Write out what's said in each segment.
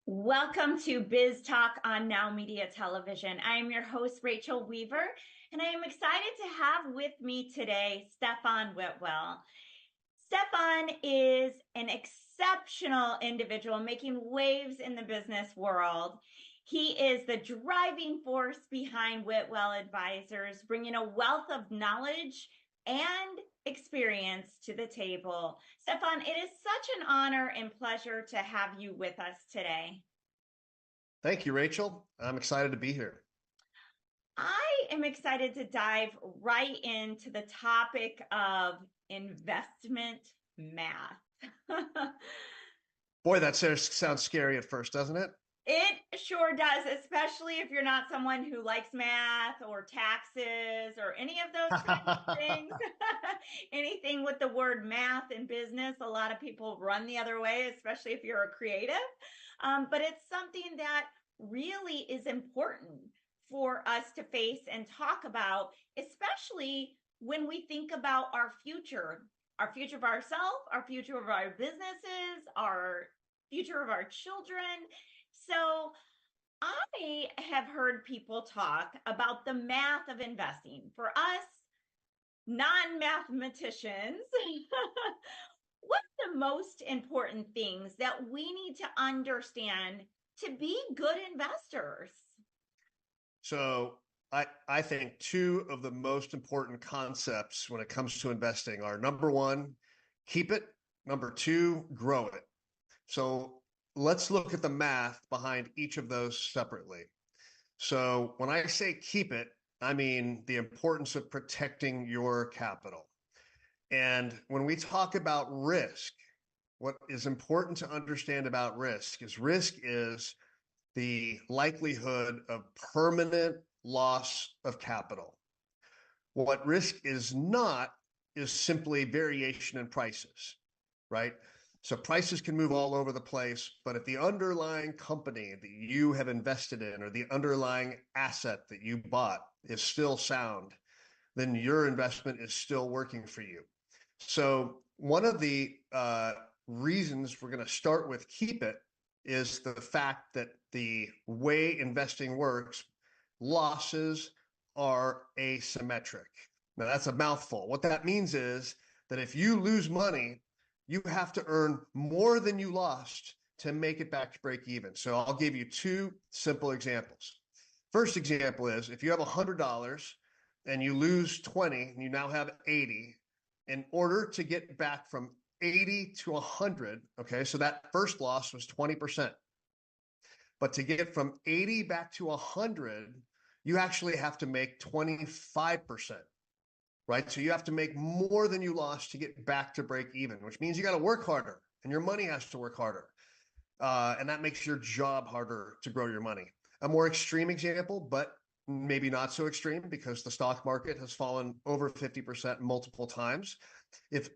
Welcome to Biz Talk on NowMedia Television. I am your host, Rachel Weaver, and I am excited to have with me today Stefan Whitwell. Stefan is an exceptional individual making waves in the business world. He is the driving force behind Whitwell Advisors, bringing a wealth of knowledge and experience to the table. Stefan, it is such an honor and pleasure to have you with us today. Thank you, Rachel. I'm excited to be here. I am excited to dive right into the topic of investment math. Boy, that sounds scary at first, doesn't it? It sure does, especially if you're not someone who likes math or taxes or any of those kinds of things. Anything with the word math in business, a lot of people run the other way, especially if you're a creative. But it's something that really is important for us to face and talk about, especially when we think about our future of ourselves, our future of our businesses, our future of our children. So I have heard people talk about the math of investing. For us non-mathematicians, what's the most important things that we need to understand to be good investors? So I think two of the most important concepts when it comes to investing are number one, keep it. Number two, grow it. So let's look at the math behind each of those separately. So when I say keep it, I mean the importance of protecting your capital. And when we talk about risk, what is important to understand about risk is the likelihood of permanent loss of capital. What risk is not is simply variation in prices, right? So prices can move all over the place, but if the underlying company that you have invested in or the underlying asset that you bought is still sound, then your investment is still working for you. So one of the reasons we're going to start with keep it is the fact that the way investing works, losses are asymmetric. Now that's a mouthful. What that means is that if you lose money, you have to earn more than you lost to make it back to break even. So I'll give you two simple examples. First example is if you have $100 and you lose 20 and you now have 80, in order to get back from 80 to 100, okay, so that first loss was 20%. But to get from 80 back to 100, you actually have to make 25%, right? So you have to make more than you lost to get back to break even, which means you got to work harder and your money has to work harder. And that makes your job harder to grow your money. A more extreme example, but maybe not so extreme because the stock market has fallen over 50% multiple times. If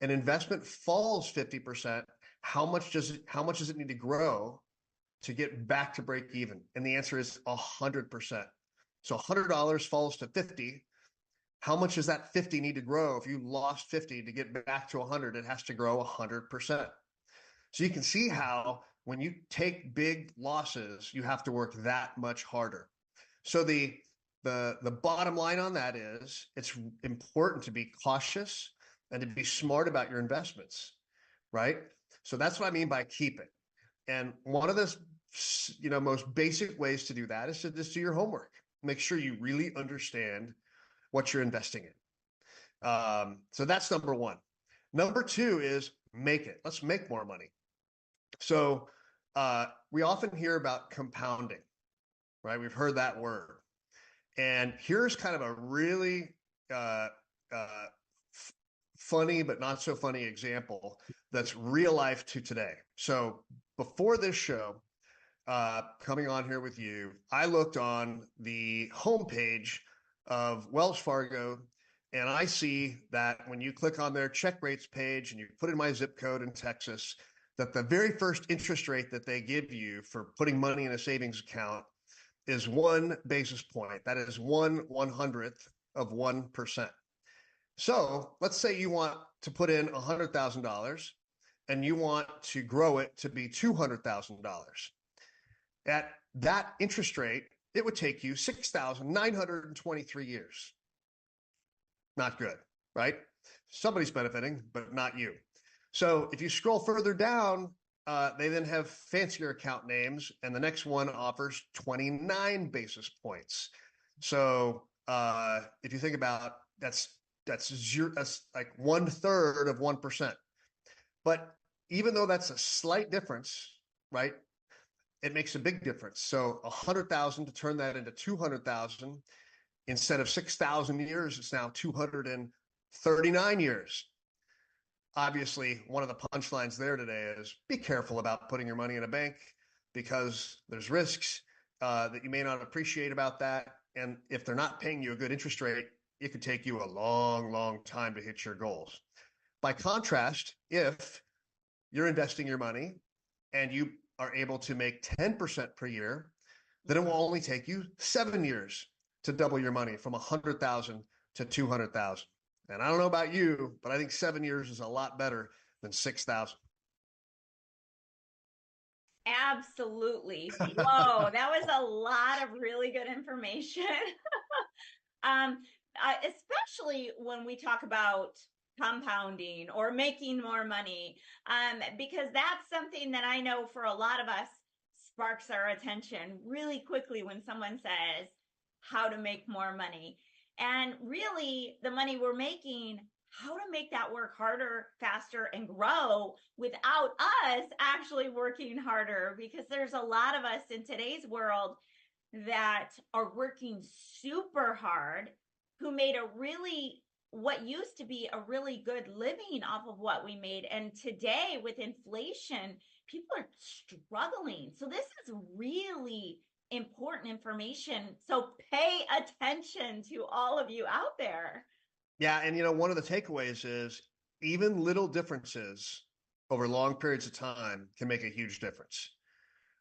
an investment falls 50%, how much does it need to grow to get back to break even? And the answer is 100%. So $100 falls to 50. How much does that 50 need to grow? If you lost 50 to get back to 100, it has to grow 100%. So you can see how when you take big losses, you have to work that much harder. So the bottom line on that is it's important to be cautious and to be smart about your investments, right? So that's what I mean by keep it. And one of the most basic ways to do that is to just do your homework. Make sure you really understand what you're investing in. So that's number one. Number two is make it. Let's make more money. So we often hear about compounding, right? We've heard that word. And here's kind of a really funny but not so funny example that's real life to today. So before this show, coming on here with you, I looked on the homepage of Wells Fargo, and I see that when you click on their check rates page and you put in my zip code in Texas, that the very first interest rate that they give you for putting money in a savings account is 1 basis point. That is 1/100th of 1%. So let's say you want to put in $100,000 and you want to grow it to be $200,000. At that interest rate, it would take you 6,923 years. Not good, right? Somebody's benefiting, but not you. So if you scroll further down, they then have fancier account names, and the next one offers 29 basis points. So if you think about that's like 1/3 of 1%. But even though that's a slight difference, right? It makes a big difference. So 100,000 to turn that into 200,000, instead of 6,000 years, it's now 239 years. Obviously, one of the punchlines there today is be careful about putting your money in a bank because there's risks that you may not appreciate about that. And if they're not paying you a good interest rate, it could take you a long, long time to hit your goals. By contrast, if you're investing your money and you are able to make 10% per year, then it will only take you 7 years to double your money from 100,000 to 200,000. And I don't know about you, but I think 7 years is a lot better than 6,000. Absolutely. Whoa, that was a lot of really good information. Especially when we talk about compounding or making more money, because that's something that I know for a lot of us sparks our attention really quickly when someone says how to make more money. And really, the money we're making, how to make that work harder, faster, and grow without us actually working harder, because there's a lot of us in today's world that are working super hard, who made what used to be a really good living off of what we made. And today with inflation, people are struggling. So this is really important information. So pay attention to all of you out there. Yeah. And, one of the takeaways is even little differences over long periods of time can make a huge difference.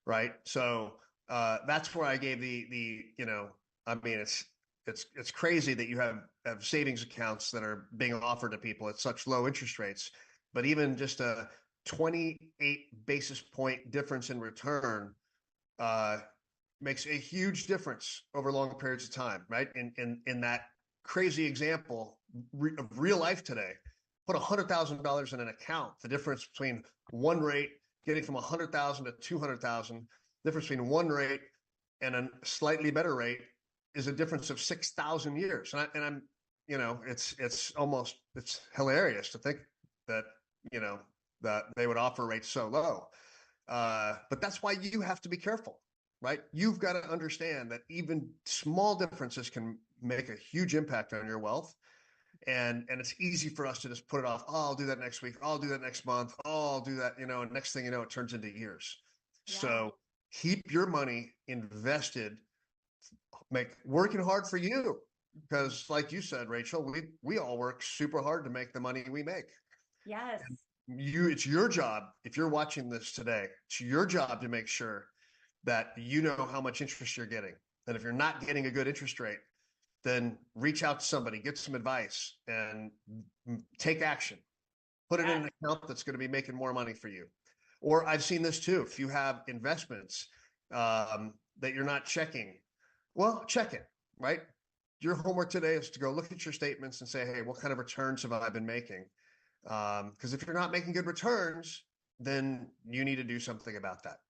Right. So that's where I gave it's crazy that you have savings accounts that are being offered to people at such low interest rates, but even just a 28 basis point difference in return makes a huge difference over long periods of time, right? In that crazy example of real life today, put $100,000 in an account. The difference between one rate getting from 100,000 to 200,000, difference between one rate and a slightly better rate is a difference of 6,000 years. And it's hilarious to think that, that they would offer rates so low. But that's why you have to be careful, right? You've got to understand that even small differences can make a huge impact on your wealth. And it's easy for us to just put it off. Oh, I'll do that next week. I'll do that next month. Oh, I'll do that, and next thing you know, it turns into years. Yeah. So keep your money invested, working hard for you, because like you said, Rachel, we all work super hard to make the money we make. Yes. It's your job. If you're watching this today, it's your job to make sure that you know how much interest you're getting. And if you're not getting a good interest rate, then reach out to somebody, get some advice, and take action. Put it in an account that's going to be making more money for you. Or I've seen this too. If you have investments that you're not checking, well, check it, right? Your homework today is to go look at your statements and say, hey, what kind of returns have I been making? Because if you're not making good returns, then you need to do something about that.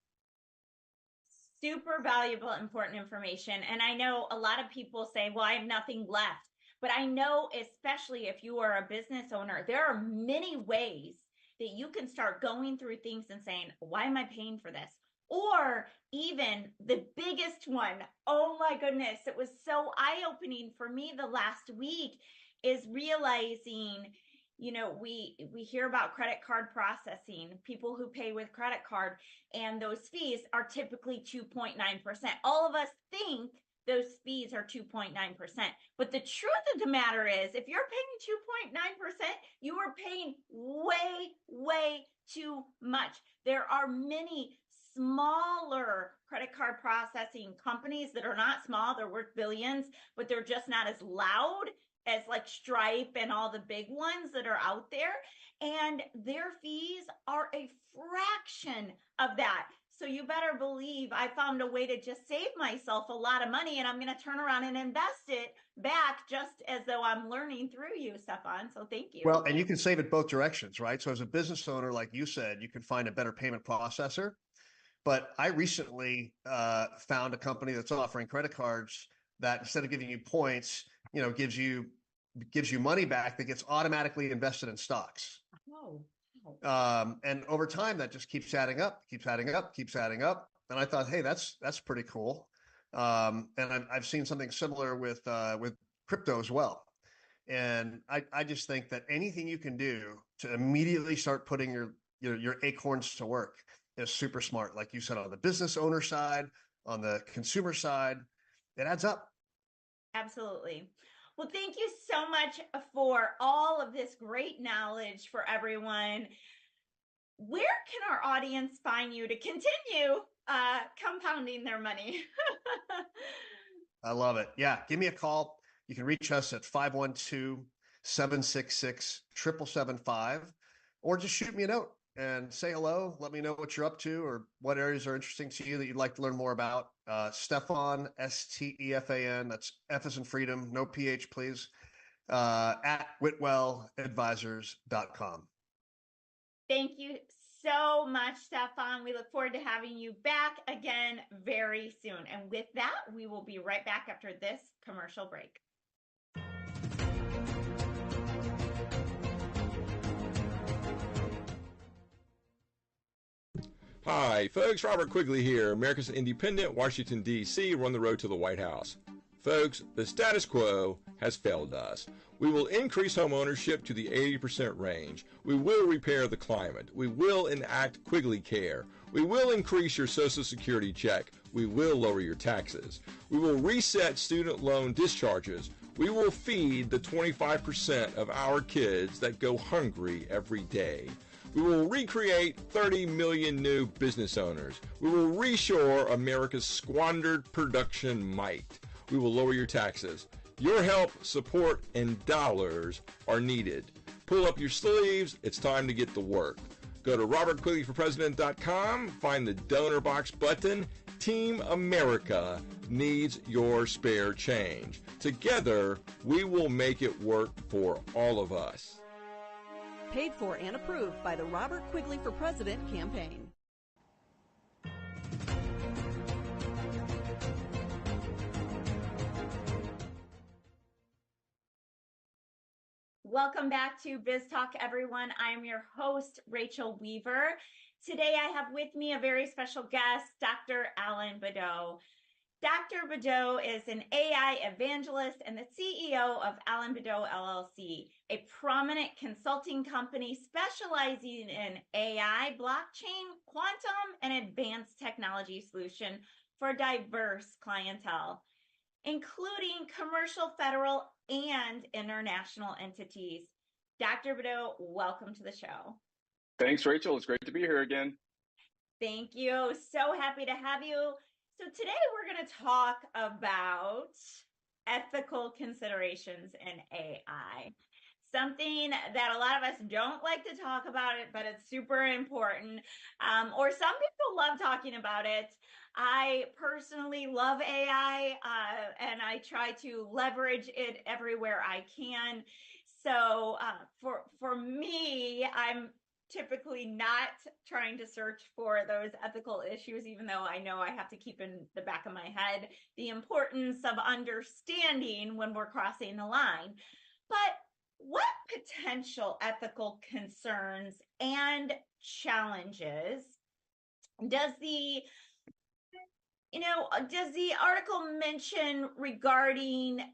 Super valuable, important information. And I know a lot of people say, well, I have nothing left. But I know, especially if you are a business owner, there are many ways that you can start going through things and saying, why am I paying for this? Or even the biggest one, oh my goodness, it was so eye-opening for me the last week, is realizing, we hear about credit card processing, people who pay with credit card, and those fees are typically 2.9%. All of us think those fees are 2.9%. But the truth of the matter is, if you're paying 2.9%, you are paying way, way too much. There are many smaller credit card processing companies that are not small. They're worth billions, but they're just not as loud as like Stripe and all the big ones that are out there. And their fees are a fraction of that. So you better believe I found a way to just save myself a lot of money, and I'm going to turn around and invest it back just as though I'm learning through you, Stefan. So thank you. Well, and you can save it both directions, right? So as a business owner, like you said, you can find a better payment processor. But I recently found a company that's offering credit cards that instead of giving you points, gives you money back that gets automatically invested in stocks. Oh. And over time, that just keeps adding up, keeps adding up, keeps adding up. And I thought, hey, that's pretty cool. And I've seen something similar with crypto as well. And I just think that anything you can do to immediately start putting your acorns to work is super smart. Like you said, on the business owner side, on the consumer side, it adds up. Absolutely. Well, thank you so much for all of this great knowledge for everyone. Where can our audience find you to continue compounding their money? I love it. Yeah, give me a call. You can reach us at 512-766-7775, or just shoot me a note and say hello. Let me know what you're up to or what areas are interesting to you that you'd like to learn more about. Stefan, Stefan, that's F as in freedom, no PH, please, at whitwelladvisors.com. Thank you so much, Stefan. We look forward to having you back again very soon. And with that, we will be right back after this commercial break. Hi, folks. Robert Quigley here, America's Independent, Washington, D.C., run the road to the White House. Folks, the status quo has failed us. We will increase home ownership to the 80% range. We will repair the climate. We will enact Quigley Care. We will increase your Social Security check. We will lower your taxes. We will reset student loan discharges. We will feed the 25% of our kids that go hungry every day. We will recreate 30 million new business owners. We will reshore America's squandered production might. We will lower your taxes. Your help, support, and dollars are needed. Pull up your sleeves. It's time to get to work. Go to robertquigleyforpresident.com, find the donor box button. Team America needs your spare change. Together, we will make it work for all of us. Paid for and approved by the Robert Quigley for President campaign. Welcome back to Biz Talk, everyone. I'm your host, Rachel Weaver. Today I have with me a very special guest, Dr. Alan Badeau. Dr. Badeau is an AI evangelist and the CEO of Alan Badeau LLC, a prominent consulting company specializing in AI, blockchain, quantum, and advanced technology solution for diverse clientele, including commercial, federal, and international entities. Dr. Badeau, welcome to the show. Thanks, Rachel. It's great to be here again. Thank you. So happy to have you. So today we're going to talk about ethical considerations in AI. Something that a lot of us don't like to talk about it, but it's super important. Or some people love talking about it. I personally love AI, and I try to leverage it everywhere I can. So for me, I'm typically not trying to search for those ethical issues, even though I know I have to keep in the back of my head the importance of understanding when we're crossing the line. But what potential ethical concerns and challenges does the article mention regarding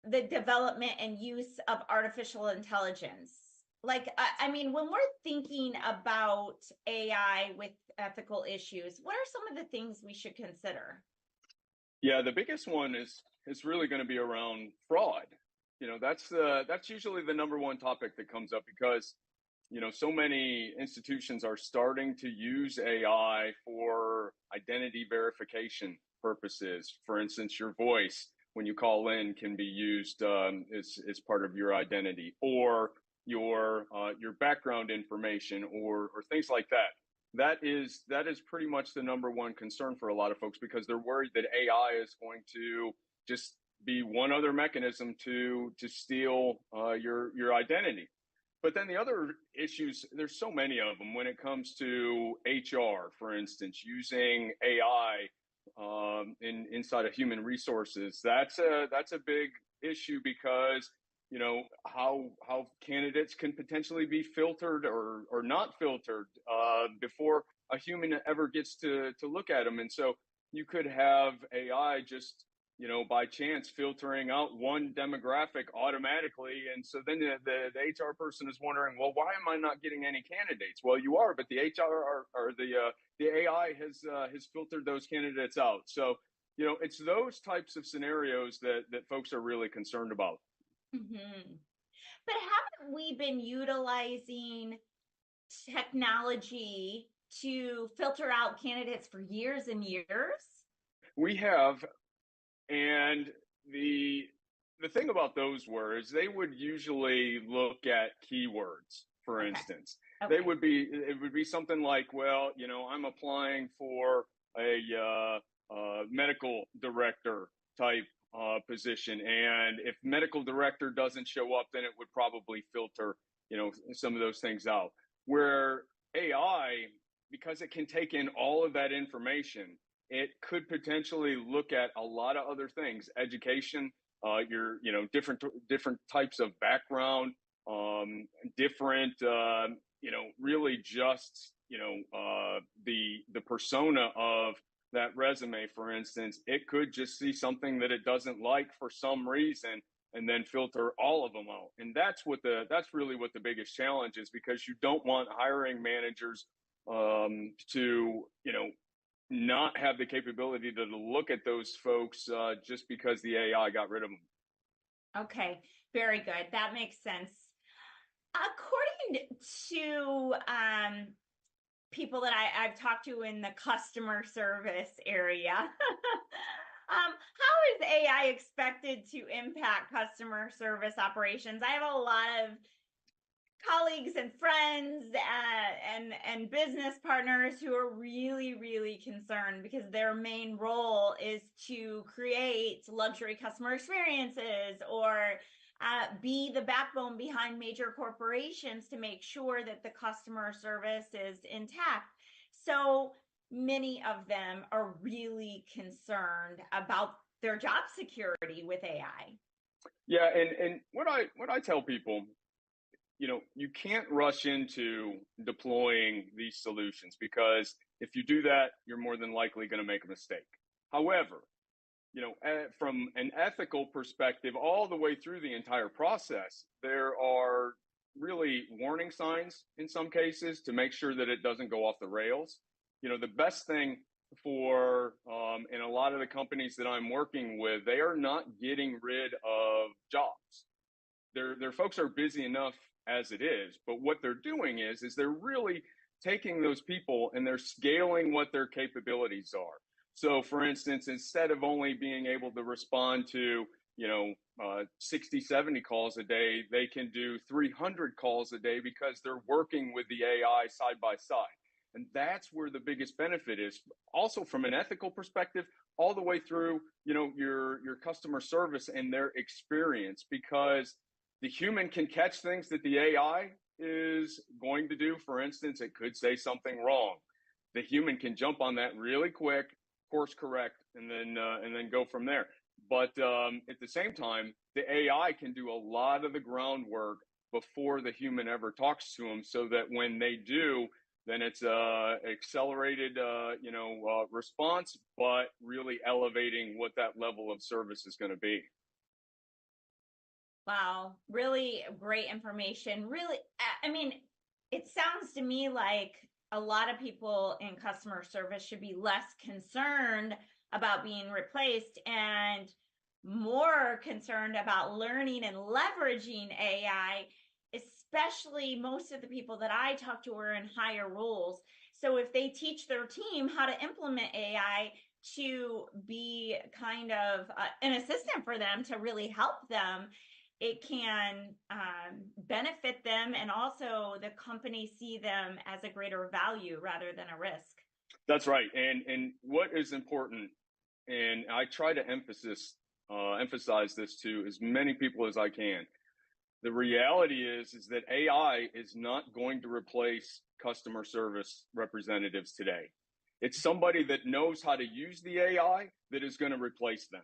the development and use of artificial intelligence? Like, I mean, when we're thinking about AI with ethical issues, what are some of the things we should consider? Yeah, the biggest one is really going to be around fraud. That's usually the number one topic that comes up because, so many institutions are starting to use AI for identity verification purposes. For instance, your voice. when you call in can be used as part of your identity, or your background information, or things like that. That is pretty much the number one concern for a lot of folks, because they're worried that AI is going to just be one other mechanism to steal your identity. But then the other issues, there's so many of them when it comes to HR, for instance, using AI inside of human resources. That's a big issue, because how candidates can potentially be filtered or not filtered before a human ever gets to look at them. And so you could have AI just by chance filtering out one demographic automatically. And so then the HR person is wondering, well, why am I not getting any candidates? Well, you are, but the HR or the AI has filtered those candidates out. So, it's those types of scenarios that folks are really concerned about. Mm-hmm. But haven't we been utilizing technology to filter out candidates for years and years? We have. And the thing about those words, they would usually look at keywords, for instance. Okay. It would be something like, well, I'm applying for a medical director type position. And if medical director doesn't show up, then it would probably filter, some of those things out. Where AI, because it can take in all of that information, it could potentially look at a lot of other things: education, your different types of background, different really just the persona of that resume, for instance. It could just see something that it doesn't like for some reason and then filter all of them out. And that's really what the biggest challenge is, because you don't want hiring managers to not have the capability to look at those folks just because the AI got rid of them. Okay, very good. That makes sense. According to people that I've talked to in the customer service area, how is AI expected to impact customer service operations? I have a lot of colleagues and friends and business partners who are really, really concerned, because their main role is to create luxury customer experiences or be the backbone behind major corporations to make sure that the customer service is intact. So many of them are really concerned about their job security with AI. Yeah, and what I tell people, you can't rush into deploying these solutions, because if you do that, you're more than likely going to make a mistake. However, from an ethical perspective, all the way through the entire process, there are really warning signs in some cases to make sure that it doesn't go off the rails. The best thing for, in a lot of the companies that I'm working with, they are not getting rid of jobs. Their folks are busy enough as it is, but what they're doing is they're really taking those people and they're scaling what their capabilities are. So, for instance, instead of only being able to respond to 60, 70 calls a day, they can do 300 calls a day, because they're working with the AI side by side. And that's where the biggest benefit is. Also, from an ethical perspective, all the way through your customer service and their experience, because the human can catch things that the AI is going to do. For instance, it could say something wrong. The human can jump on that really quick, course correct, and then go from there. But at the same time, the AI can do a lot of the groundwork before the human ever talks to them, so that when they do, then it's accelerated response, but really elevating what that level of service is going to be. Wow, really great information. Really, I mean, it sounds to me like a lot of people in customer service should be less concerned about being replaced and more concerned about learning and leveraging AI, especially most of the people that I talk to are in higher roles. So if they teach their team how to implement AI to be kind of an assistant for them to really help them, it can benefit them, and also the company see them as a greater value rather than a risk. That's right. And what is important, and I try to emphasize this to as many people as I can. The reality is that AI is not going to replace customer service representatives today. It's somebody that knows how to use the AI that is going to replace them.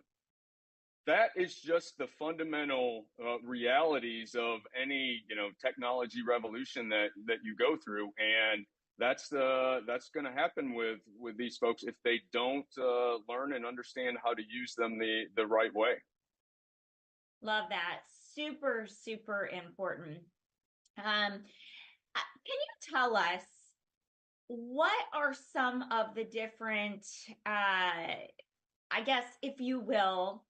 That is just the fundamental realities of any, technology revolution that you go through, and that's going to happen with these folks if they don't learn and understand how to use them the right way. Love that. Super, super important. Can you tell us what are some of the different, I guess, if you will,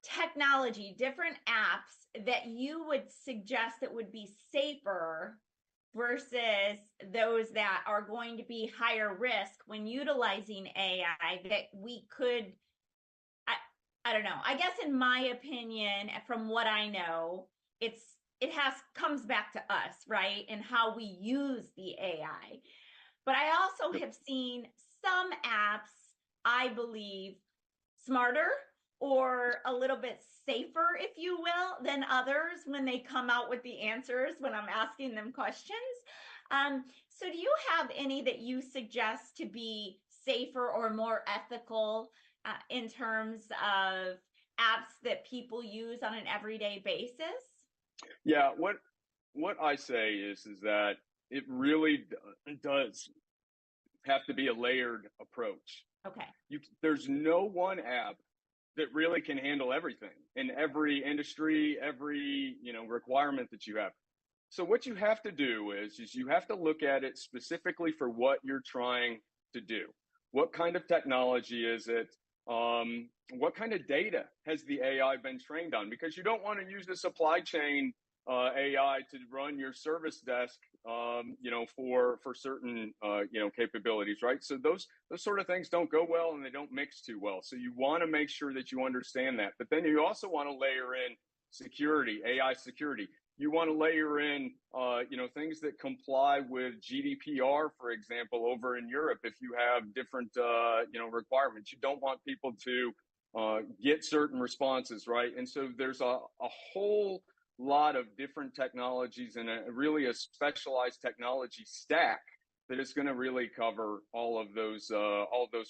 technology, different apps that you would suggest that would be safer versus those that are going to be higher risk when utilizing AI that we could, I don't know. I guess in my opinion, from what I know, it comes back to us, right? And how we use the AI. But I also have seen some apps, I believe, smarter or a little bit safer, if you will, than others when they come out with the answers when I'm asking them questions. So do you have any that you suggest to be safer or more ethical in terms of apps that people use on an everyday basis? Yeah, what I say is that it really does have to be a layered approach. Okay. There's no one app that really can handle everything in every industry, every requirement that you have. So what you have to do is you have to look at it specifically for what you're trying to do. What kind of technology is it? What kind of data has the AI been trained on? Because you don't want to use the supply chain AI to run your service desk, for certain, capabilities, right? So those sort of things don't go well and they don't mix too well. So you want to make sure that you understand that. But then you also want to layer in security, AI security. You want to layer in, things that comply with GDPR, for example, over in Europe. If you have different, requirements, you don't want people to get certain responses, right? And so there's a whole lot of different technologies and really a specialized technology stack that is going to really cover all those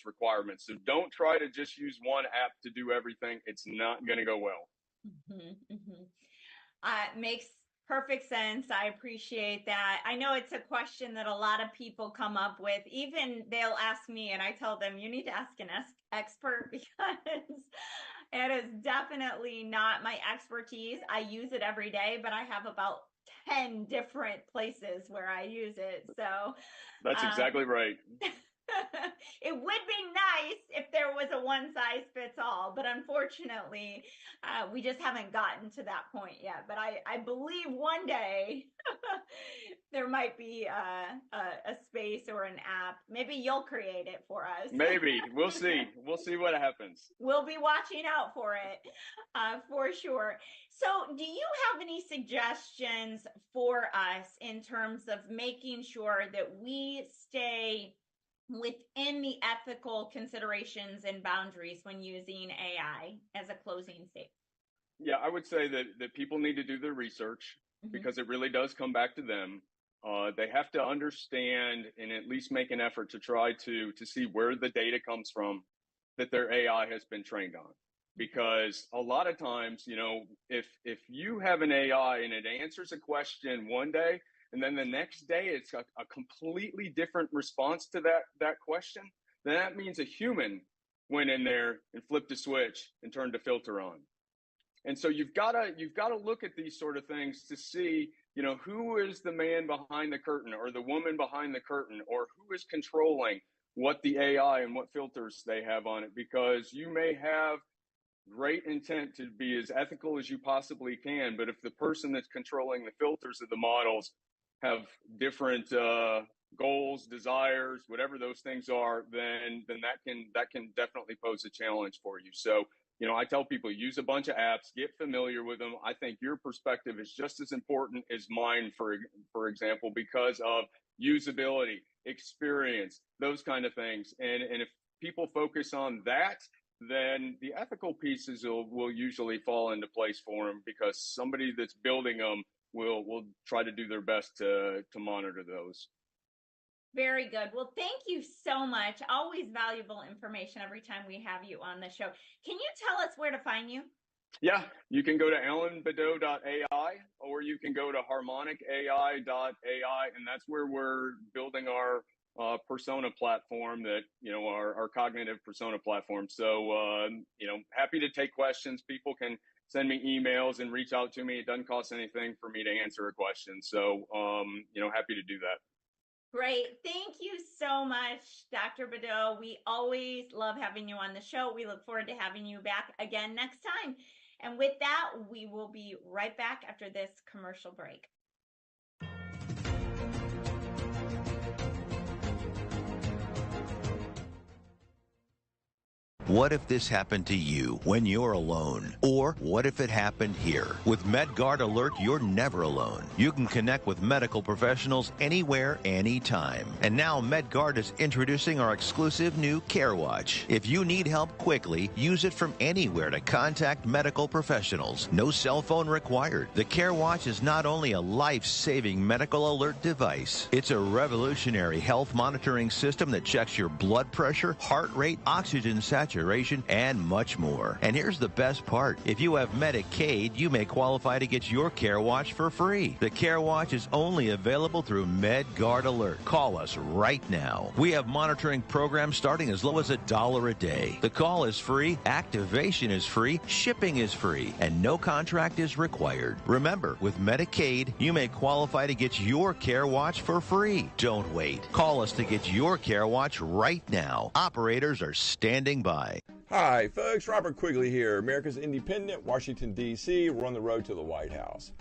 requirements. So don't try to just use one app to do everything. It's not going to go well. Mm-hmm, mm-hmm. Makes perfect sense. I appreciate that. I know it's a question that a lot of people come up with. Even they'll ask me and I tell them, you need to ask an expert because it is definitely not my expertise. I use it every day, but I have about 10 different places where I use it. So that's exactly right. It would be nice if there was a one size fits all, but unfortunately, we just haven't gotten to that point yet. But I believe one day there might be a space or an app. Maybe you'll create it for us. Maybe. We'll see. We'll see what happens. We'll be watching out for it, for sure. So do you have any suggestions for us in terms of making sure that we stay within the ethical considerations and boundaries when using AI as a closing statement? Yeah, I would say that people need to do their research because it really does come back to them. They have to understand and at least make an effort to try to see where the data comes from that their AI has been trained on. Because a lot of times, if you have an AI and it answers a question one day, and then the next day it's a completely different response to that question, then that means a human went in there and flipped a switch and turned a filter on. And so you've got to look at these sort of things to see, who is the man behind the curtain or the woman behind the curtain, or who is controlling what the AI and what filters they have on it, because you may have great intent to be as ethical as you possibly can, but if the person that's controlling the filters of the models have different goals, desires, whatever those things are, then that can definitely pose a challenge for you. So, I tell people, use a bunch of apps, get familiar with them. I think your perspective is just as important as mine, for example, because of usability, experience, those kind of things. And if people focus on that, then the ethical pieces will usually fall into place for them, because somebody that's building them will try to do their best to monitor those. Very good. Well, thank you so much. Always valuable information every time we have you on the show. Can you tell us where to find you? Yeah, you can go to alanbadeau.ai, or you can go to harmonicai.ai, and that's where we're building our persona platform, that, our cognitive persona platform. So, happy to take questions. People can send me emails and reach out to me. It doesn't cost anything for me to answer a question. So, happy to do that. Great. Thank you so much, Dr. Badeau. We always love having you on the show. We look forward to having you back again next time. And with that, we will be right back after this commercial break. What if this happened to you when you're alone? Or what if it happened here? With MedGuard Alert, you're never alone. You can connect with medical professionals anywhere, anytime. And now MedGuard is introducing our exclusive new CareWatch. If you need help quickly, use it from anywhere to contact medical professionals. No cell phone required. The CareWatch is not only a life-saving medical alert device, it's a revolutionary health monitoring system that checks your blood pressure, heart rate, oxygen saturation, and much more. And here's the best part. If you have Medicaid, you may qualify to get your CareWatch for free. The CareWatch is only available through MedGuard Alert. Call us right now. We have monitoring programs starting as low as $1 a day. The call is free, activation is free, shipping is free, and no contract is required. Remember, with Medicaid, you may qualify to get your CareWatch for free. Don't wait. Call us to get your CareWatch right now. Operators are standing by. Hi, folks. Robert Quigley here, America's Independent, Washington, D.C. We're on the road to the White House.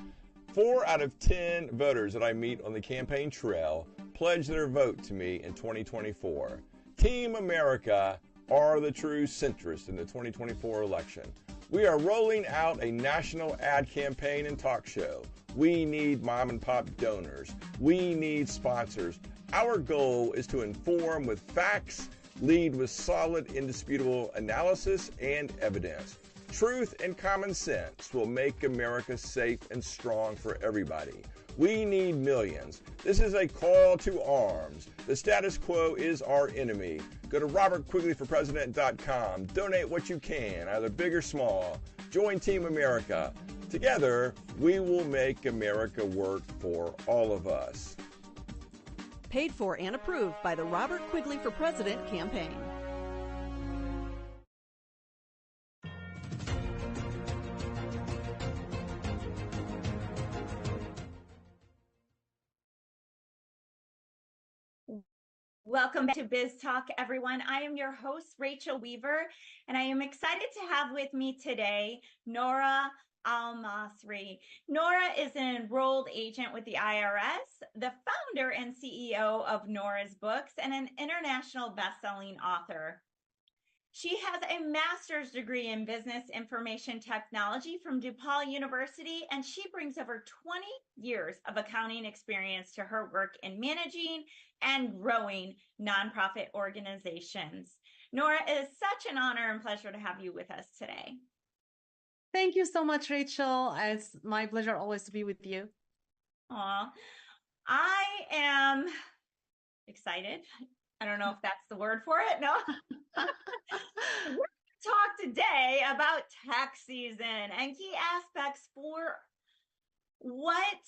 4 out of 10 voters that I meet on the campaign trail pledge their vote to me in 2024. Team America are the true centrists in the 2024 election. We are rolling out a national ad campaign and talk show. We need mom and pop donors. We need sponsors. Our goal is to inform with facts, lead with solid, indisputable analysis and evidence. Truth and common sense will make America safe and strong for everybody. We need millions. This is a call to arms. The status quo is our enemy. Go to robertquigleyforpresident.com. Donate what you can, either big or small. Join Team America. Together, we will make America work for all of us. Paid for and approved by the Robert Quigley for President campaign. Welcome to Biz Talk, everyone. I am your host, Rachel Weaver, and I am excited to have with me today Nora Al-Masri. Nora is an enrolled agent with the IRS, the founder and CEO of Nora's Books, and an international best-selling author. She has a master's degree in business information technology from DePaul University, and she brings over 20 years of accounting experience to her work in managing and growing nonprofit organizations. Nora, it is such an honor and pleasure to have you with us today. Thank you so much, Rachel. It's my pleasure always to be with you. Aw, I am excited. I don't know if that's the word for it. No. We're going to talk today about tax season and key aspects for what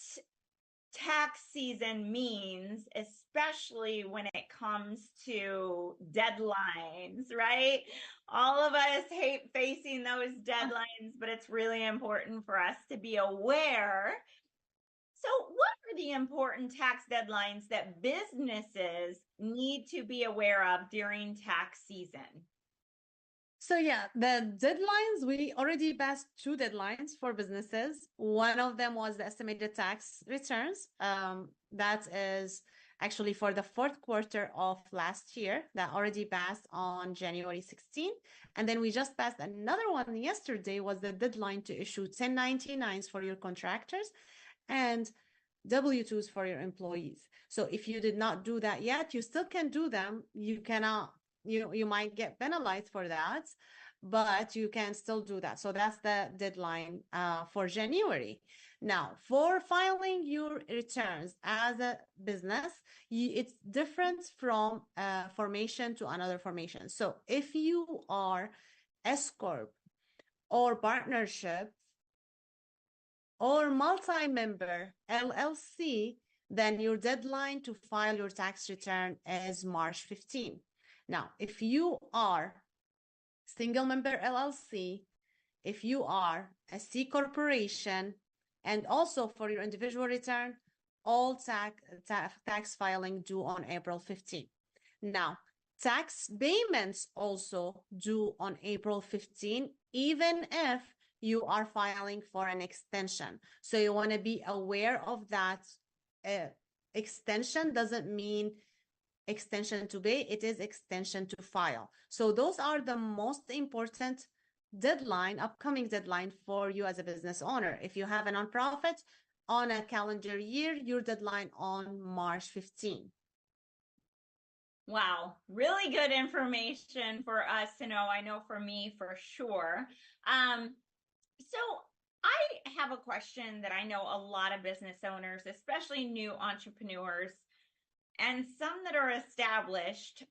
tax season means, especially when it comes to deadlines, right? All of us hate facing those deadlines, but it's really important for us to be aware. So what are the important tax deadlines that businesses need to be aware of during tax season? So yeah, the deadlines, we already passed 2 deadlines for businesses. One of them was the estimated tax returns. That is actually for the fourth quarter of last year that already passed on January 16th. And then we just passed another one yesterday, was the deadline to issue 1099s for your contractors and W-2s for your employees. So if you did not do that yet, you still can do them. You cannot, you might get penalized for that, but you can still do that. So that's the deadline for January. Now, for filing your returns as a business, it's different from formation to another formation. So if you are S Corp or partnership or multi-member LLC, then your deadline to file your tax return is March 15. Now, if you are single member LLC, if you are a C corporation, and also for your individual return, all tax filing due on April 15. Now, tax payments also due on April 15, even if you are filing for an extension. So you want to be aware of that. Extension doesn't mean extension to pay, it is extension to file. So those are the most important upcoming deadline for you as a business owner. If you have a nonprofit on a calendar year, your deadline on March 15. Wow, really good information for us to know. I know for me for sure. So I have a question that I know a lot of business owners, especially new entrepreneurs, and some that are established,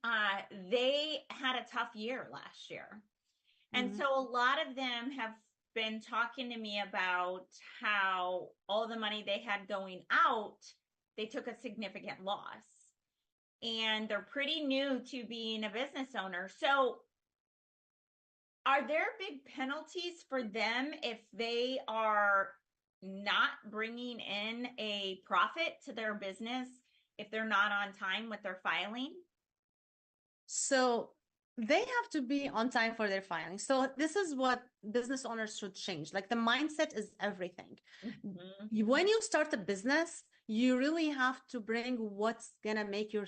they had a tough year last year. And so a lot of them have been talking to me about how all the money they had going out, they took a significant loss. And they're pretty new to being a business owner. So are there big penalties for them if they are not bringing in a profit to their business, if they're not on time with their filing? So they have to be on time for their filing. So this is what business owners should change. Like, the mindset is everything. When you start a business, you really have to bring what's going to make your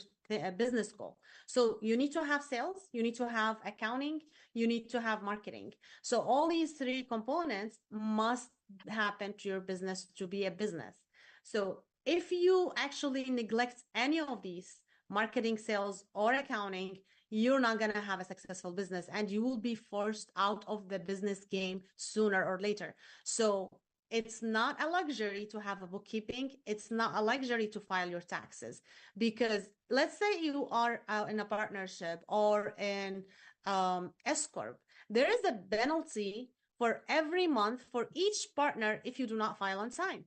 business go. So you need to have sales, you need to have accounting, you need to have marketing. So all these three components must happen to your business to be a business. So if you actually neglect any of these, marketing, sales, or accounting, you're not going to have a successful business, and you will be forced out of the business game sooner or later. So it's not a luxury to have a bookkeeping. It's not a luxury to file your taxes, because let's say you are in a partnership or in S Corp. There is a penalty for every month for each partner if you do not file on time.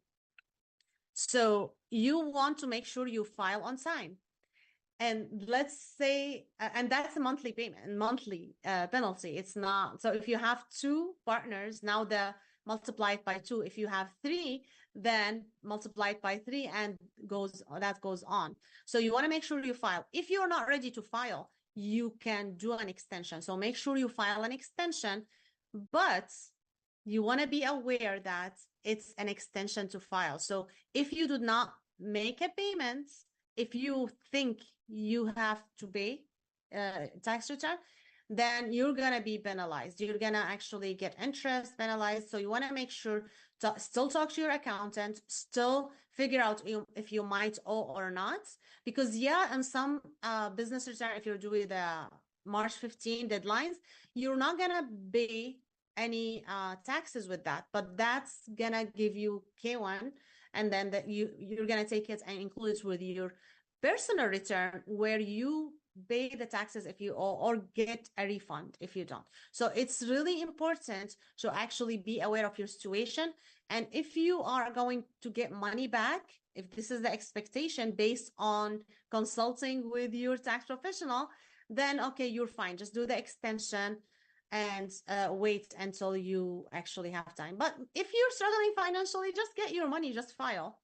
So you want to make sure you file on time. And let's say, and that's a monthly payment, monthly penalty. It's not, so if you have two partners, now multiply it by 2. If you have 3, then multiply it by 3, and that goes on. So you want to make sure you file. If you're not ready to file, you can do an extension. So make sure you file an extension, but you want to be aware that it's an extension to file. So if you do not make a payment, if you think you have to pay tax return, then you're going to be penalized. You're going to actually get interest penalized. So you want to make sure to still talk to your accountant, still figure out if you might owe or not. Because and some business return, if you're doing the March 15 deadlines, you're not going to pay any taxes with that, but that's going to give you K1, and then you're going to take it and include it with your personal return, where you pay the taxes if you owe, or get a refund if you don't. So it's really important to actually be aware of your situation. And if you are going to get money back, if this is the expectation based on consulting with your tax professional, then okay, you're fine. Just do the extension and wait until you actually have time. But if you're struggling financially, just get your money, just file.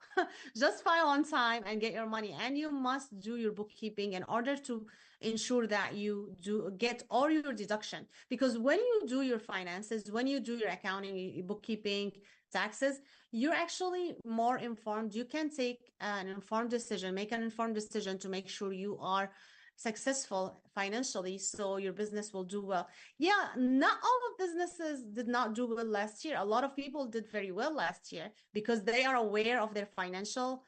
Just file on time and get your money. And you must do your bookkeeping in order to ensure that you do get all your deduction. Because when you do your finances, when you do your accounting, your bookkeeping, taxes, you're actually more informed. You can take an informed decision, make an informed decision to make sure you are successful financially, so your business will do well. Yeah, not all of businesses did not do well last year. A lot of people did very well last year because they are aware of their financials.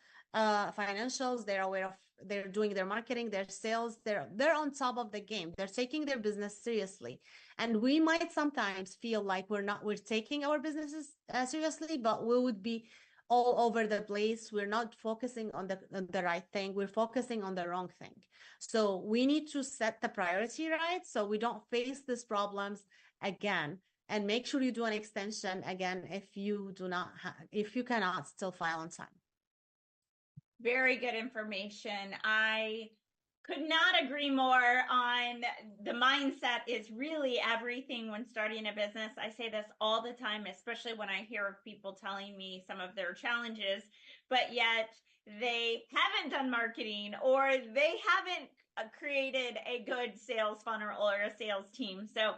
They're aware of, they're doing their marketing, their sales, they're on top of the game. They're taking their business seriously. And we might sometimes feel like we're taking our businesses seriously, but we would be all over the place. We're not focusing on the right thing. We're focusing on the wrong thing. So we need to set the priority right, so we don't face these problems again. And make sure you do an extension again if you if you cannot still file on time. Very good information. I could not agree more on the mindset is really everything when starting a business. I say this all the time, especially when I hear of people telling me some of their challenges, but yet they haven't done marketing or they haven't created a good sales funnel or a sales team. So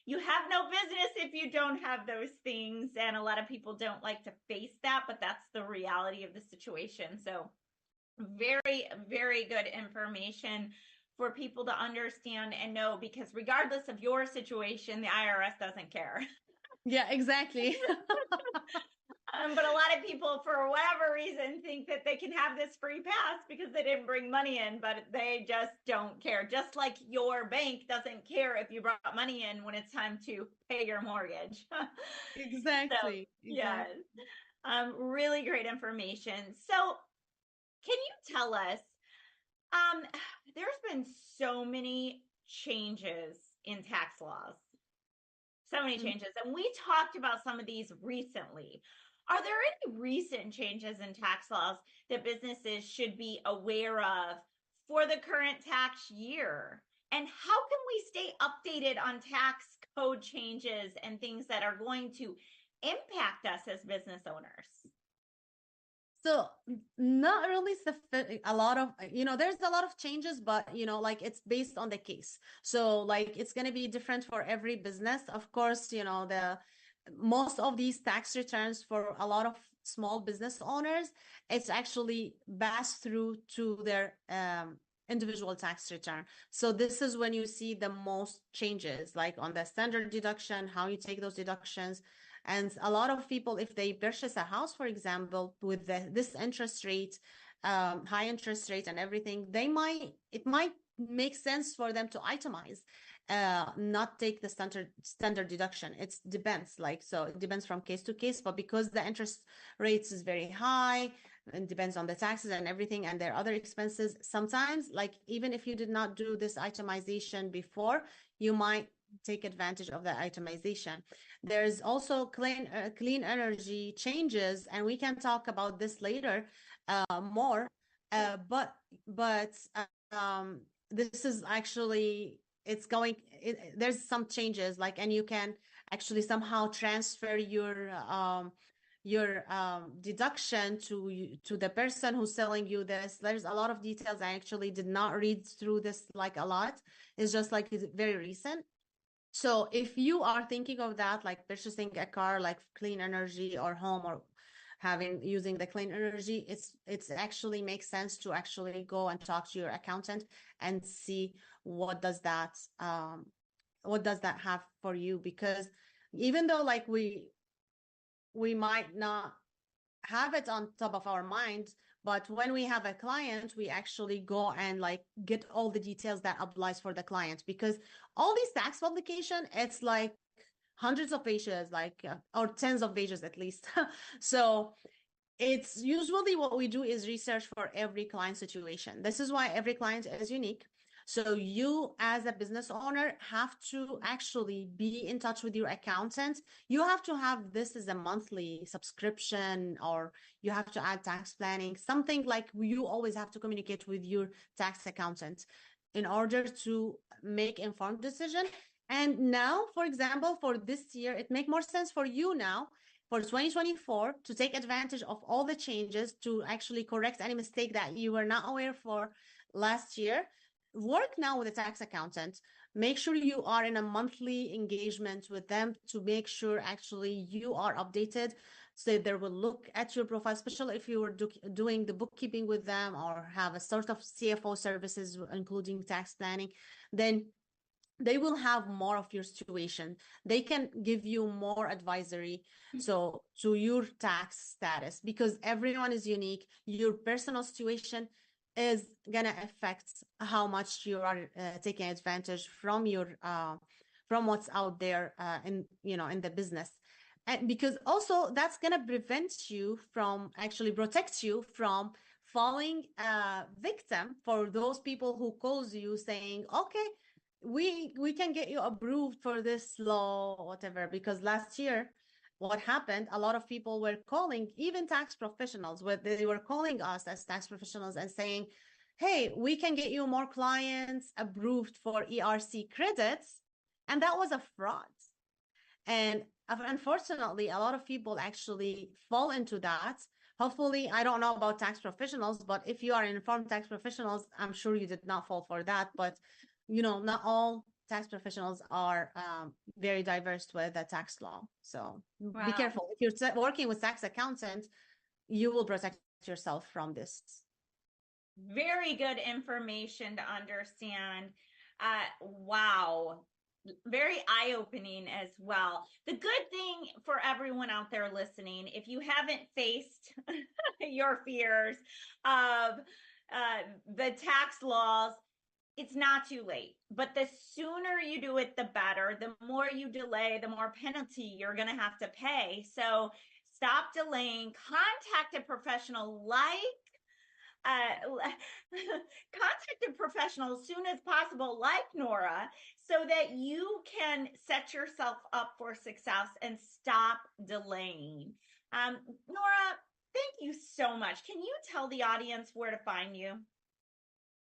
you have no business if you don't have those things. And a lot of people don't like to face that, but that's the reality of the situation. So very, very good information for people to understand and know, because regardless of your situation, the IRS doesn't care. Yeah, exactly. But a lot of people, for whatever reason, think that they can have this free pass because they didn't bring money in, but they just don't care. Just like your bank doesn't care if you brought money in when it's time to pay your mortgage. Exactly. So, yes. Really great information. So can you tell us, there's been so many changes in tax laws, so many changes, and we talked about some of these recently. Are there any recent changes in tax laws that businesses should be aware of for the current tax year? And how can we stay updated on tax code changes and things that are going to impact us as business owners? So not really a lot of, there's a lot of changes, but, like it's based on the case. So like it's going to be different for every business. Of course, most of these tax returns for a lot of small business owners, it's actually passed through to their individual tax return. So this is when you see the most changes, like on the standard deduction, how you take those deductions. And a lot of people, if they purchase a house, for example, with this interest rate, high interest rate and everything, it might make sense for them to itemize, not take the standard deduction. It depends, so it depends from case to case, but because the interest rates is very high and depends on the taxes and everything and their other expenses, sometimes, like even if you did not do this itemization before, you might take advantage of the itemization. There's also clean energy changes, and we can talk about this later more. But this is actually, there's some changes, and you can actually somehow transfer your deduction to the person who's selling you this. There's a lot of details. I actually did not read through this a lot. It's just it's very recent. So if you are thinking of that, like purchasing a car, like clean energy, or home, or using the clean energy, it's actually makes sense to actually go and talk to your accountant and see what does that have for you. Because even though we might not have it on top of our minds, but when we have a client, we actually go and get all the details that applies for the client, because all these tax publication, it's hundreds of pages, or tens of pages at least. So it's usually what we do is research for every client situation. This is why every client is unique. So you as a business owner have to actually be in touch with your accountant. You have to have this as a monthly subscription, or you have to add tax planning, something you always have to communicate with your tax accountant in order to make informed decision. And now, for example, for this year, it makes more sense for you now for 2024 to take advantage of all the changes to actually correct any mistake that you were not aware for last year. Work now with a tax accountant. make sure you are in a monthly engagement with them to make sure actually you are updated. So they will look at your profile, especially if you were doing the bookkeeping with them or have a sort of CFO services, including tax planning, then they will have more of your situation. They can give you more advisory so to your tax status, because everyone is unique. Your personal situation is gonna affect how much you are taking advantage from your from what's out there in in the business. And because also that's gonna prevent you from actually protect you from falling victim for those people who calls you saying, okay, we can get you approved for this law or whatever. Because last year what happened, a lot of people were calling, even tax professionals, where they were calling us as tax professionals and saying, hey, we can get you more clients approved for ERC credits, and that was a fraud. And unfortunately, a lot of people actually fall into that. Hopefully, I don't know about tax professionals, but if you are informed tax professionals, I'm sure you did not fall for that. But not all tax professionals are very diverse with the tax law. So be careful. If you're working with tax accountant, you will protect yourself from this. Very good information to understand. Wow. Very eye-opening as well. The good thing for everyone out there listening, if you haven't faced your fears of the tax laws, it's not too late. But the sooner you do it, the better. The more you delay, the more penalty you're going to have to pay. So stop delaying. Contact a professional contact a professional as soon as possible, like Nora, so that you can set yourself up for success and stop delaying. Nora, thank you so much. Can you tell the audience where to find you?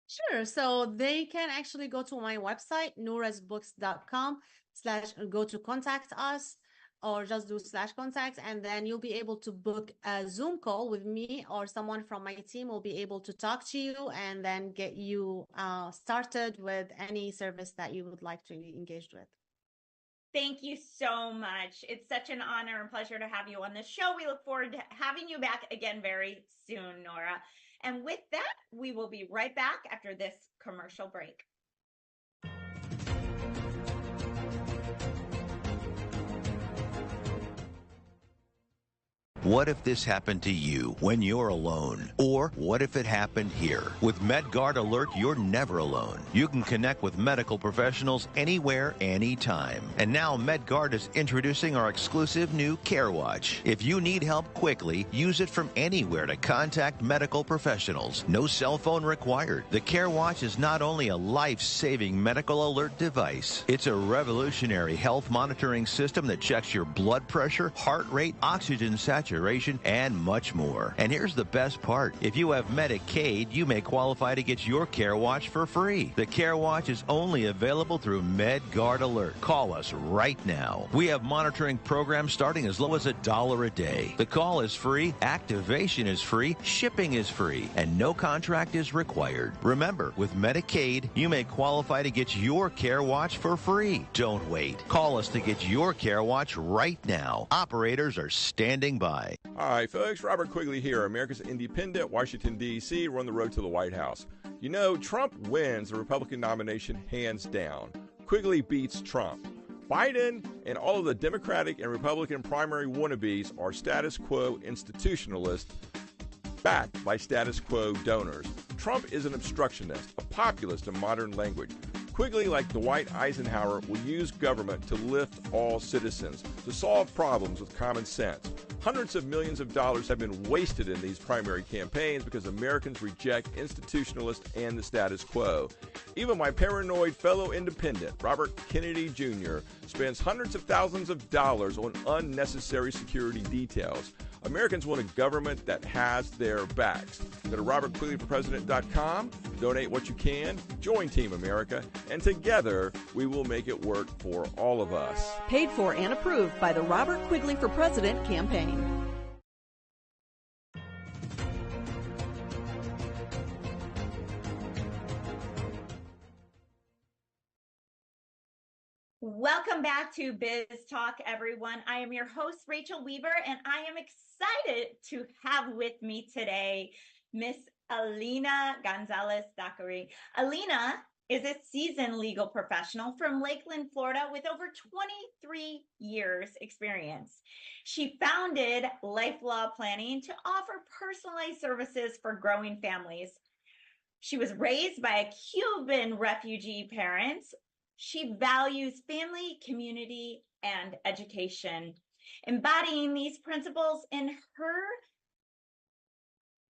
Sure. So they can actually go to my website, norasbooks.com/go to contact us, or just do /contact, and then you'll be able to book a Zoom call with me, or someone from my team will be able to talk to you and then get you started with any service that you would like to be engaged with. Thank you so much. It's such an honor and pleasure to have you on the show. We look forward to having you back again very soon, Nora. And with that, we will be right back after this commercial break. What if this happened to you when you're alone? Or what if it happened here? With MedGuard Alert, you're never alone. You can connect with medical professionals anywhere, anytime. And now MedGuard is introducing our exclusive new Care Watch. If you need help quickly, use it from anywhere to contact medical professionals. No cell phone required. The Care Watch is not only a life-saving medical alert device, it's a revolutionary health monitoring system that checks your blood pressure, heart rate, oxygen saturation, and much more. And here's the best part. If you have Medicaid, you may qualify to get your Care Watch for free. The Care Watch is only available through MedGuard Alert. Call us right now. We have monitoring programs starting as low as $1 a day. The call is free, activation is free, shipping is free, and no contract is required. Remember, with Medicaid, you may qualify to get your Care Watch for free. Don't wait. Call us to get your Care Watch right now. Operators are standing by. Hi, folks. Robert Quigley here, America's Independent, Washington, D.C. We're on the road to the White House. You know, Trump wins the Republican nomination hands down. Quigley beats Trump. Biden and all of the Democratic and Republican primary wannabes are status quo institutionalists backed by status quo donors. Trump is an obstructionist, a populist in modern language. Quigley, like Dwight Eisenhower, will use government to lift all citizens, to solve problems with common sense. Hundreds of millions of dollars have been wasted in these primary campaigns because Americans reject institutionalists and the status quo. Even my paranoid fellow independent, Robert Kennedy Jr., spends hundreds of thousands of dollars on unnecessary security details. Americans want a government that has their backs. Go to robertquigleyforpresident.com, donate what you can, join Team America, and together we will make it work for all of us. Paid for and approved by the Robert Quigley for President campaign. Welcome back to Biz Talk, everyone. I am your host, Rachel Weaver, and I am excited to have with me today Miss Alina Gonzalez-Thackeray. Alina is a seasoned legal professional from Lakeland, Florida, with over 23 years experience. She founded Life Law Planning to offer personalized services for growing families. She was raised by a Cuban refugee parents. She values family, community, and education. Embodying these principles in her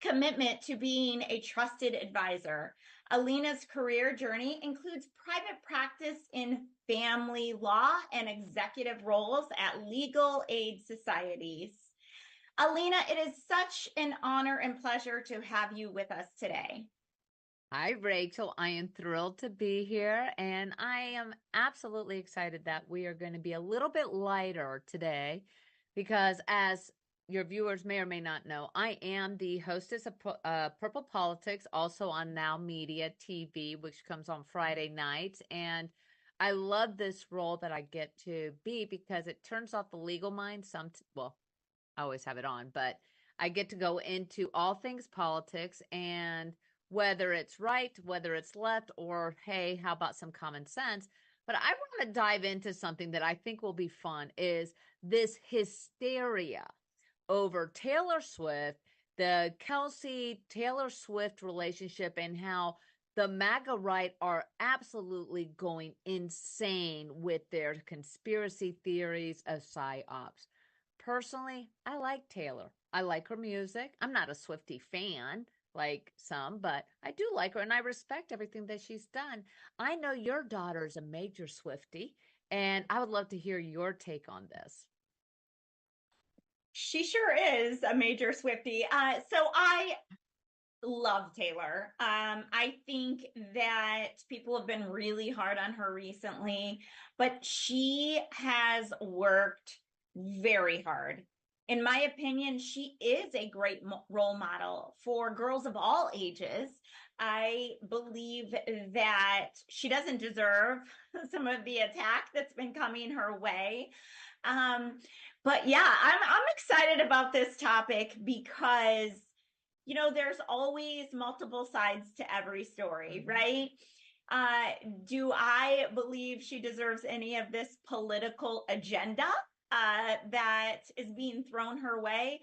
commitment to being a trusted advisor. Alina's career journey includes private practice in family law and executive roles at legal aid societies. Alina, it is such an honor and pleasure to have you with us today. Hi, Rachel. I am thrilled to be here, and I am absolutely excited that we are going to be a little bit lighter today because, as your viewers may or may not know, I am the hostess of Purple Politics, also on NowMedia TV, which comes on Friday nights. And I love this role that I get to be because it turns off the legal mind. Well, I always have it on, but I get to go into all things politics, and whether it's right, whether it's left, or hey, how about some common sense? But I want to dive into something that I think will be fun is this hysteria over Taylor Swift, the Kelsey Taylor Swift relationship, and how the MAGA right are absolutely going insane with their conspiracy theories of psyops. Personally, I like Taylor. I like her music. I'm not a Swiftie fan like some, but I do like her and I respect everything that she's done. I know your daughter's a major Swiftie, and I would love to hear your take on this. She sure is a major Swiftie. So I love Taylor. I think that people have been really hard on her recently, but she has worked very hard. In my opinion, she is a great role model for girls of all ages. I believe that she doesn't deserve some of the attack that's been coming her way. But yeah, I'm excited about this topic because there's always multiple sides to every story, right? Do I believe she deserves any of this political agenda that is being thrown her way?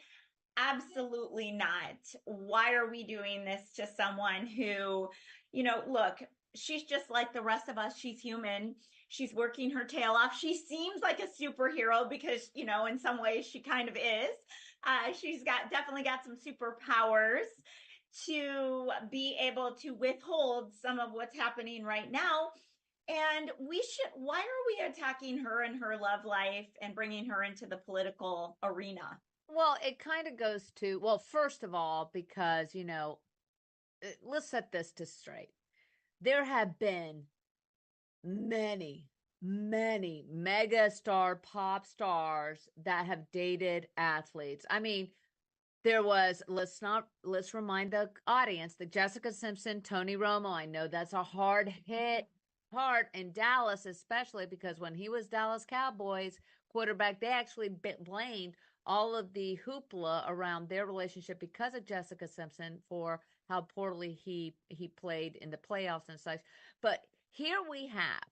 Absolutely not. Why are we doing this to someone who, look, she's just like the rest of us. She's human. She's working her tail off. She seems like a superhero because, in some ways she kind of is. She's definitely got some superpowers to be able to withhold some of what's happening right now. And why are we attacking her and her love life and bringing her into the political arena? Well, it kind of goes to, well, first of all, because, let's set this to straight. There have been many mega star pop stars that have dated athletes. I mean, there was, let's remind the audience that Jessica Simpson, Tony Romo, I know that's a hard hit in Dallas, especially because when he was Dallas Cowboys quarterback, they actually blamed all of the hoopla around their relationship because of Jessica Simpson for how poorly he played in the playoffs and such. But here we have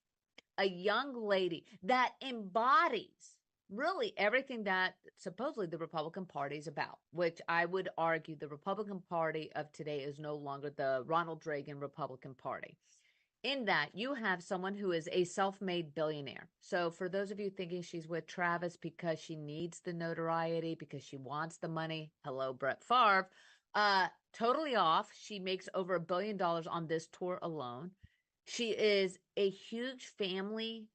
a young lady that embodies really everything that supposedly the Republican Party is about, which I would argue the Republican Party of today is no longer the Ronald Reagan Republican Party. In that you have someone who is a self-made billionaire. So for those of you thinking she's with Travis because she needs the notoriety, because she wants the money, hello, Brett Favre, totally off. She makes over $1 billion on this tour alone. She is a huge family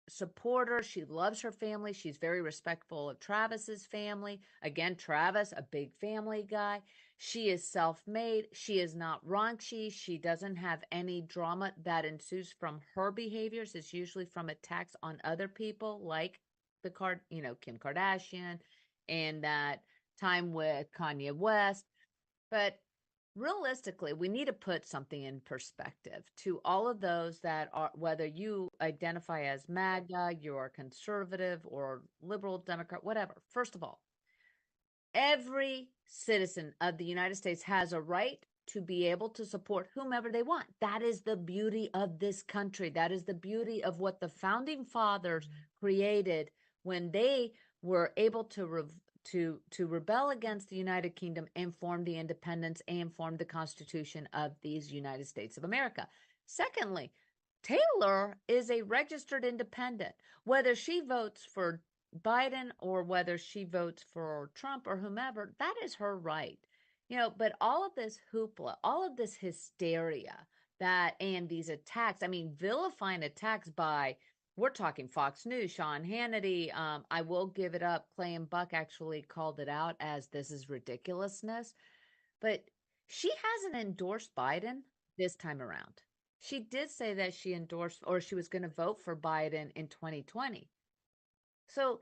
supporter. She loves her family. She's very respectful of Travis's family. Again, Travis, a big family guy. She is self-made. She is not raunchy. She doesn't have any drama that ensues from her behaviors. It's usually from attacks on other people, like Kim Kardashian and that time with Kanye West. But realistically, we need to put something in perspective to all of those that are, whether you identify as MAGA, you're conservative or liberal, Democrat, whatever. First of all, every citizen of the United States has a right to be able to support whomever they want. That is the beauty of this country. That is the beauty of what the founding fathers created when they were able to rebel against the United Kingdom and form the independence and form the Constitution of these United States of America. Secondly, Taylor is a registered independent. Whether she votes for Biden or whether she votes for Trump or whomever, that is her right. But all of this hoopla, all of this hysteria and these attacks, I mean, vilifying attacks by, we're talking Fox News, Sean Hannity. I will give it up. Clay and Buck actually called it out as this is ridiculousness. But she hasn't endorsed Biden this time around. She did say that she endorsed or she was going to vote for Biden in 2020. So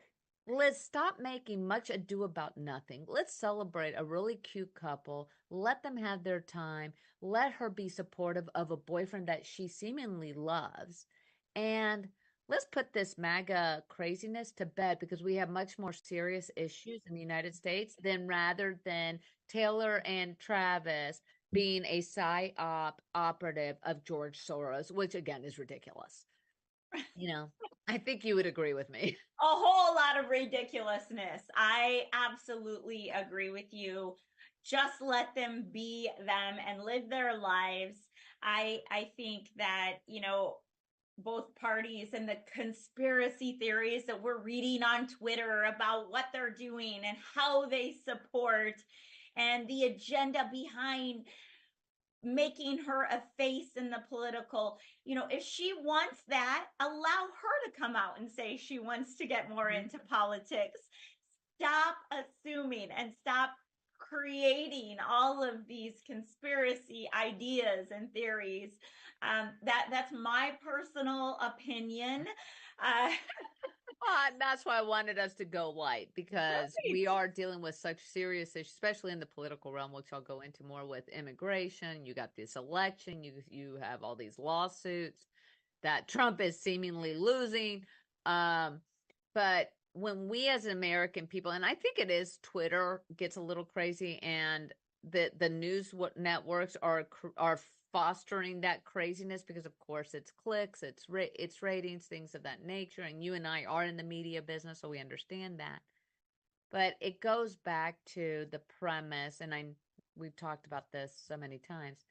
let's stop making much ado about nothing. Let's celebrate a really cute couple. Let them have their time. Let her be supportive of a boyfriend that she seemingly loves. And let's put this MAGA craziness to bed, because we have much more serious issues in the United States rather than Taylor and Travis being a PSYOP operative of George Soros, which again is ridiculous. I think you would agree with me. A whole lot of ridiculousness. I absolutely agree with you. Just let them be them and live their lives. I think that, both parties and the conspiracy theories that we're reading on Twitter about what they're doing and how they support and the agenda behind making her a face in the political, if she wants that, allow her to come out and say she wants to get more into politics. Stop assuming and stop creating all of these conspiracy ideas and theories. That's my personal opinion. That's why I wanted us to go light, because we are dealing with such serious issues, especially in the political realm, which I'll go into more with immigration. You got this election. You have all these lawsuits that Trump is seemingly losing. But when we as American people, and I think it is Twitter gets a little crazy, and the news networks are fostering that craziness, because of course it's clicks, it's ratings, things of that nature, and you and I are in the media business, so we understand that. But it goes back to the premise, and we've talked about this so many times.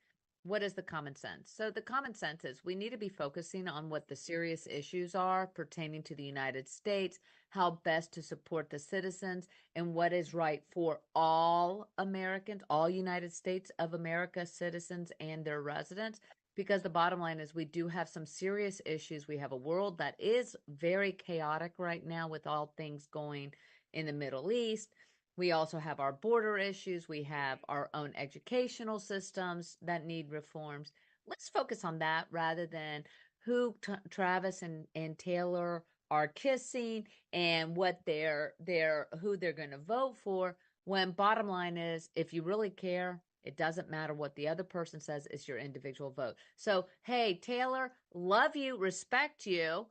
What is the common sense? So the common sense is we need to be focusing on what the serious issues are pertaining to the United States, how best to support the citizens, and what is right for all Americans, all United States of America citizens and their residents. Because the bottom line is we do have some serious issues. We have a world that is very chaotic right now with all things going in the Middle East. We also have our border issues. We have our own educational systems that need reforms. Let's focus on that rather than who Travis and Taylor are kissing and what who they're going to vote for. When bottom line is, if you really care, it doesn't matter what the other person says. It's your individual vote. So, hey, Taylor, love you, respect you.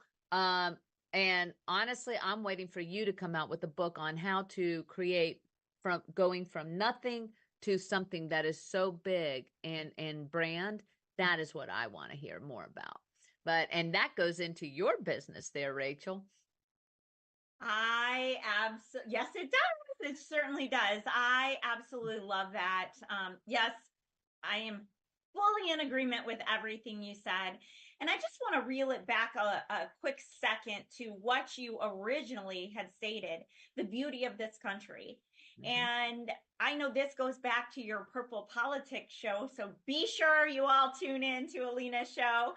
And honestly, I'm waiting for you to come out with a book on how to create going from nothing to something that is so big and brand. That is what I want to hear more about. And that goes into your business there, Rachel. Yes, it does. It certainly does. I absolutely love that. Yes, I am fully in agreement with everything you said. And I just want to reel it back a quick second to what you originally had stated, the beauty of this country. Mm-hmm. And I know this goes back to your Purple Politics show, so be sure you all tune in to Alina's show.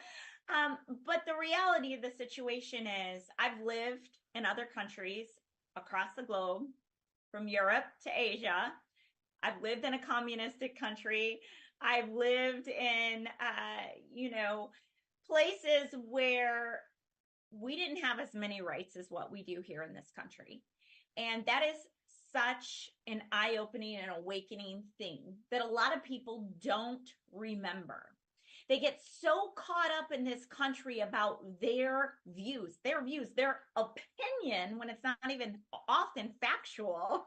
But the reality of the situation is I've lived in other countries across the globe, from Europe to Asia. I've lived in a communistic country. I've lived in, places where we didn't have as many rights as what we do here in this country. And that is such an eye-opening and awakening thing that a lot of people don't remember. They get so caught up in this country about their views, their opinion, when it's not even often factual,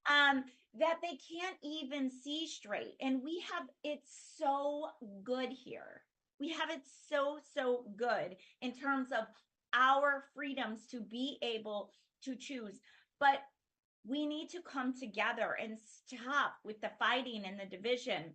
that they can't even see straight. And we have it so good here. We have it so, so good in terms of our freedoms to be able to choose. But we need to come together and stop with the fighting and the division.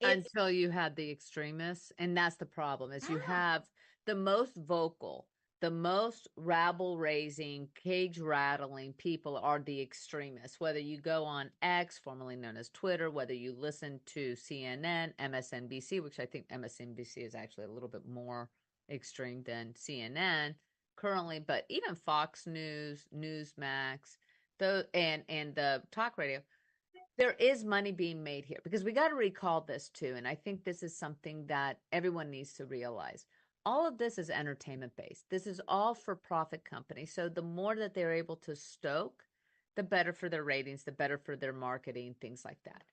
Until you had the extremists. And that's the problem, is you have the most vocal, the most rabble-raising, cage-rattling people are the extremists. Whether you go on X, formerly known as Twitter, whether you listen to CNN, MSNBC, which I think MSNBC is actually a little bit more extreme than CNN currently, but even Fox News, Newsmax, and the talk radio, there is money being made here, because we got to recall this too. And I think this is something that everyone needs to realize. All of this is entertainment based. This is all for profit companies. So the more that they're able to stoke, the better for their ratings, the better for their marketing, things like that.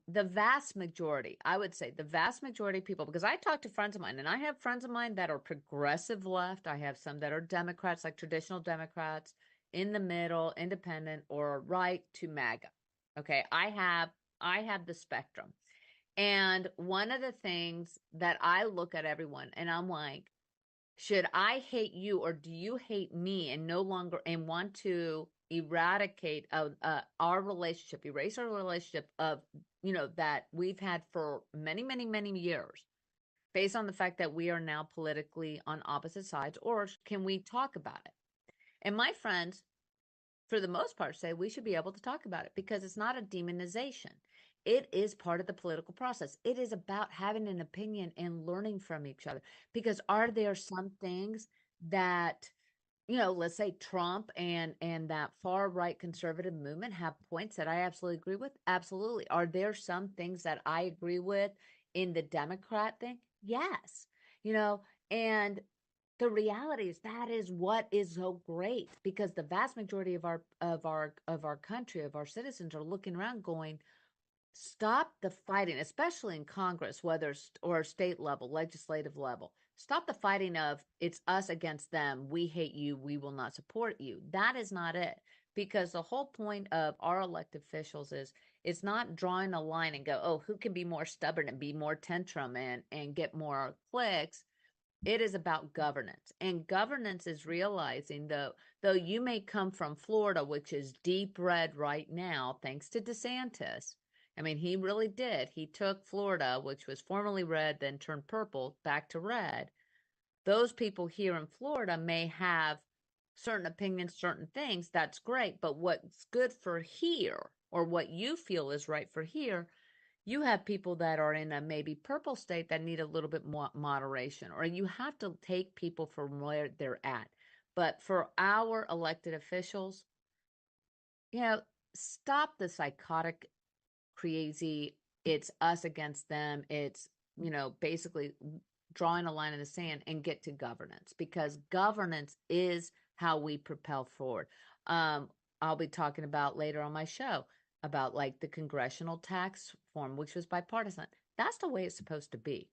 The vast majority, I would say the vast majority of people, because I talk to friends of mine, and I have friends of mine that are progressive left. I have some that are Democrats, like traditional Democrats, in the middle, independent, or right to MAGA. Okay, I have the spectrum. And one of the things that I look at everyone and I'm like, should I hate you, or do you hate me and no longer and want to eradicate our relationship, erase our relationship of, that we've had for many, many, many years, based on the fact that we are now politically on opposite sides, or can we talk about it? And my friends, for the most part, say we should be able to talk about it, because it's not a demonization. It is part of the political process. It is about having an opinion and learning from each other. Because are there some things that, let's say Trump and that far right conservative movement have points that I absolutely agree with? Absolutely. Are there some things that I agree with in the Democrat thing? Yes. And the reality is that is what is so great, because the vast majority of our country, of our citizens, are looking around going, stop the fighting, especially in Congress, or state level, legislative level. Stop the fighting of it's us against them. We hate you. We will not support you. That is not it. Because the whole point of our elected officials is it's not drawing a line and go, oh, who can be more stubborn and be more tantrum and get more clicks. It is about governance. And governance is realizing, though you may come from Florida, which is deep red right now, thanks to DeSantis. I mean, he really did. He took Florida, which was formerly red, then turned purple, back to red. Those people here in Florida may have certain opinions, certain things. That's great. But what's good for here, or what you feel is right for here, you have people that are in a maybe purple state that need a little bit more moderation, or you have to take people from where they're at. But for our elected officials, stop the psychotic, crazy, it's us against them. It's, basically drawing a line in the sand, and get to governance, because governance is how we propel forward. I'll be talking about later on my show about like the congressional tax form, which was bipartisan. That's the way it's supposed to be.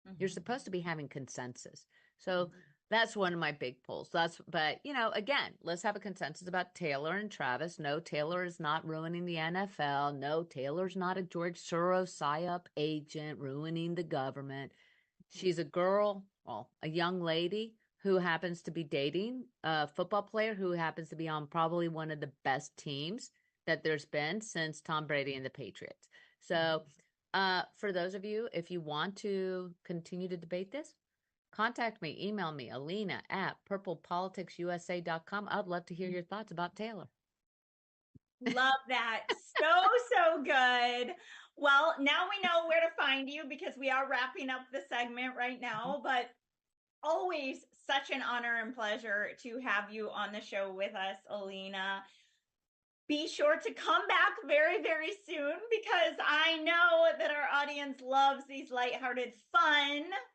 Mm-hmm. You're supposed to be having consensus. So that's one of my big pulls. But again, let's have a consensus about Taylor and Travis. No, Taylor is not ruining the NFL. No, Taylor's not a George Soros PSYOP agent ruining the government. She's a girl, a young lady who happens to be dating a football player who happens to be on probably one of the best teams that there's been since Tom Brady and the Patriots. So for those of you, if you want to continue to debate this, contact me, email me, alina@purplepoliticsusa.com. I'd love to hear your thoughts about Taylor. Love that. So good. Well, now we know where to find you, because we are wrapping up the segment right now, but always such an honor and pleasure to have you on the show with us, Alina. Be sure to come back very, very soon, because I know that our audience loves these lighthearted, fun